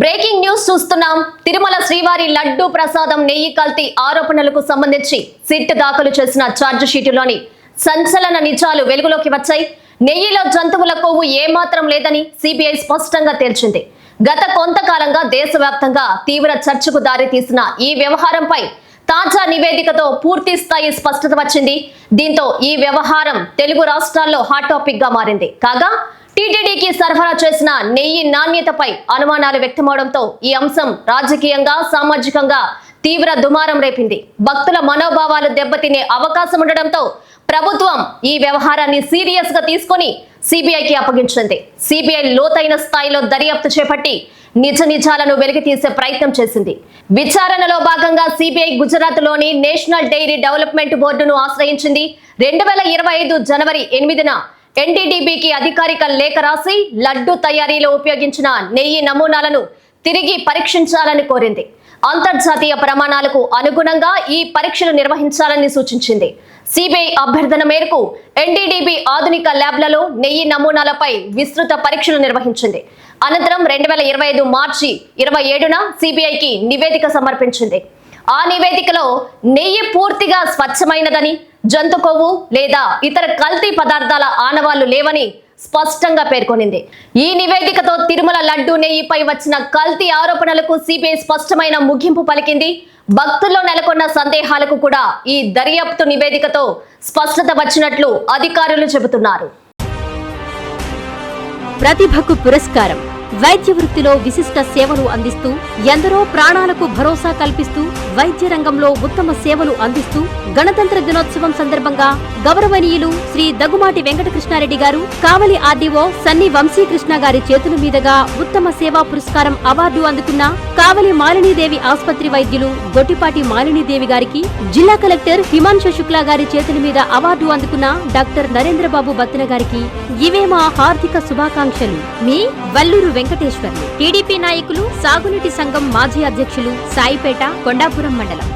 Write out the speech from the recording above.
Breaking news చూస్తున్నాం. తిరుమల శ్రీవారి లడ్డు ప్రసాదం నెయ్యి కల్తీ ఆరోపణలకు సంబంధించి సిట్ దాఖలు చేసిన ఛార్జ్ షీటులోని సంచలన నిజాలు వెలుగులోకి వచ్చాయి. నెయ్యిలో జంతువుల కొవ్వు ఏమాత్రం లేదని సిబిఐ స్పష్టంగా తేల్చింది. గత కొంతకాలంగా దేశవ్యాప్తంగా తీవ్ర చర్చకు దారితీసిన ఈ వ్యవహారంపై తాజా నివేదికతో పూర్తి స్థాయి స్పష్టత వచ్చింది. దీంతో ఈ వ్యవహారం తెలుగు రాష్ట్రాల్లో హాట్ టాపిక్ గా మారింది. కాగా టీటీడీకి సరఫరా చేసిన నెయ్యి నాణ్యతపై అనుమానాలు వ్యక్తమవడంతో ఈ అంశం రాజకీయంగా, సామాజికంగా తీవ్ర దుమారం రేపింది. భక్తుల మనోభావాలు దెబ్బతినే అవకాశం ఉండడంతో ప్రభుత్వం ఈ వ్యవహారాన్ని సీరియస్ గా తీసుకొని సిబిఐకి అప్పగించింది. సిబిఐ లోతైన స్థాయిలో దర్యాప్తు చేపట్టి నిజ నిజాలను వెలికితీసే ప్రయత్నం చేసింది. విచారణలో భాగంగా సిబిఐ గుజరాత్ లోని నేషనల్ డైరీ డెవలప్మెంట్ బోర్డును ఆశ్రయించింది. 2025 జనవరి 8న ఎన్డీడీబీకి అధికారిక లేఖ రాసి లడ్డు తయారీలో ఉపయోగించిన నెయ్యి నమూనాలను తిరిగి పరీక్షించాలని కోరింది. అంతర్జాతీయ ప్రమాణాలకు అనుగుణంగా ఈ పరీక్షలు నిర్వహించాలని సూచించింది. సిబిఐ అభ్యర్థన మేరకు ఎన్డీడీబీ ఆధునిక ల్యాబ్లలో నెయ్యి నమూనాలపై విస్తృత పరీక్షలు నిర్వహించింది. అనంతరం 2025 మార్చి 27న సిబిఐకి నివేదిక సమర్పించింది. ఆ నివేదికలో నెయ్యి పూర్తిగా స్వచ్ఛమైనదని, జంతు కొవ్వు లేదా ఇతర కల్తీ పదార్థాల ఆనవాళ్లు లేవని స్పష్టంగా పేర్కొనింది. ఈ నివేదికతో తిరుమల లడ్డు నెయ్యిపై వచ్చిన కల్తీ ఆరోపణలకు సిబిఐ స్పష్టమైన ముగింపు పలికింది. భక్తుల్లో నెలకొన్న సందేహాలకు కూడా ఈ దర్యాప్తు నివేదికతో స్పష్టత వచ్చినట్లు అధికారులు చెబుతున్నారు. ప్రతిభకు పురస్కారం. వైద్య వృత్తిలో విశిష్ట సేవలు అందిస్తూ ఎందరో ప్రాణాలకు భరోసా కల్పిస్తూ వైద్య రంగంలో ఉత్తమ సేవలు అందిస్తూ గణతంత్ర దినోత్సవం సందర్భంగా గౌరవనీయులు శ్రీ దగ్గుమాటి వెంకటకృష్ణారెడ్డి గారు, కావలి ఆర్డీఓ సన్ని వంశీకృష్ణ గారి చేతుల మీదుగా ఉత్తమ సేవా పురస్కారం అవార్డు అందుకున్న కావలి మాలినీదేవి ఆసుపత్రి వైద్యులు గొట్టిపాటి మాలినీదేవి గారికి, జిల్లా కలెక్టర్ హిమాంశు శుక్లా గారి చేతుల మీద అవార్డు అందుకున్న డాక్టర్ నరేంద్రబాబు బత్తిన గారికి ఇవే మా హార్దిక శుభాకాంక్షలు. మీ వల్లూరు వెంకటేశ్వర్లు. టీడీపీ నాయకులు, సాగునీటి సంఘం మాజీ అధ్యక్షులు, సాయిపేట, కొండాపురం మండలం.